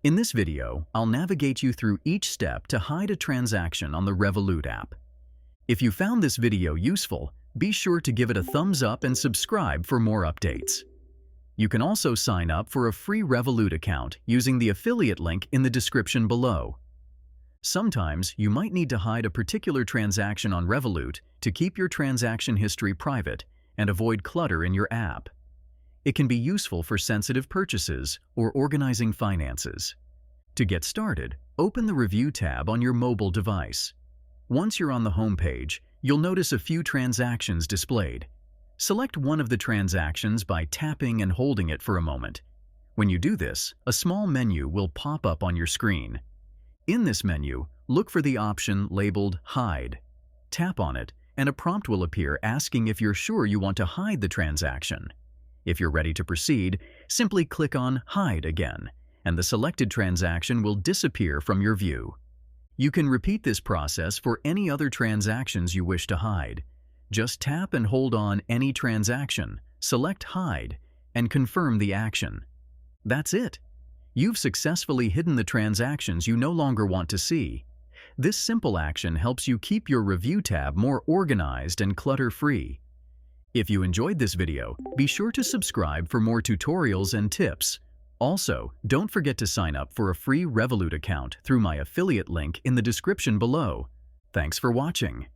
In this video, I'll navigate you through each step to hide a transaction on the Revolut app. If you found this video useful, be sure to give it a thumbs up and subscribe for more updates. You can also sign up for a free Revolut account using the affiliate link in the description below. Sometimes you might need to hide a particular transaction on Revolut to keep your transaction history private and avoid clutter in your app. It can be useful for sensitive purchases or organizing finances. To get started, open the Review tab on your mobile device. Once you're on the home page, you'll notice a few transactions displayed. Select one of the transactions by tapping and holding it for a moment. When you do this, a small menu will pop up on your screen. In this menu, look for the option labeled Hide. Tap on it, and a prompt will appear asking if you're sure you want to hide the transaction. If you're ready to proceed, simply click on Hide again, and the selected transaction will disappear from your view. You can repeat this process for any other transactions you wish to hide. Just tap and hold on any transaction, select Hide, and confirm the action. That's it. You've successfully hidden the transactions you no longer want to see. This simple action helps you keep your Review tab more organized and clutter-free. If you enjoyed this video, be sure to subscribe for more tutorials and tips. Also, don't forget to sign up for a free Revolut account through my affiliate link in the description below. Thanks for watching.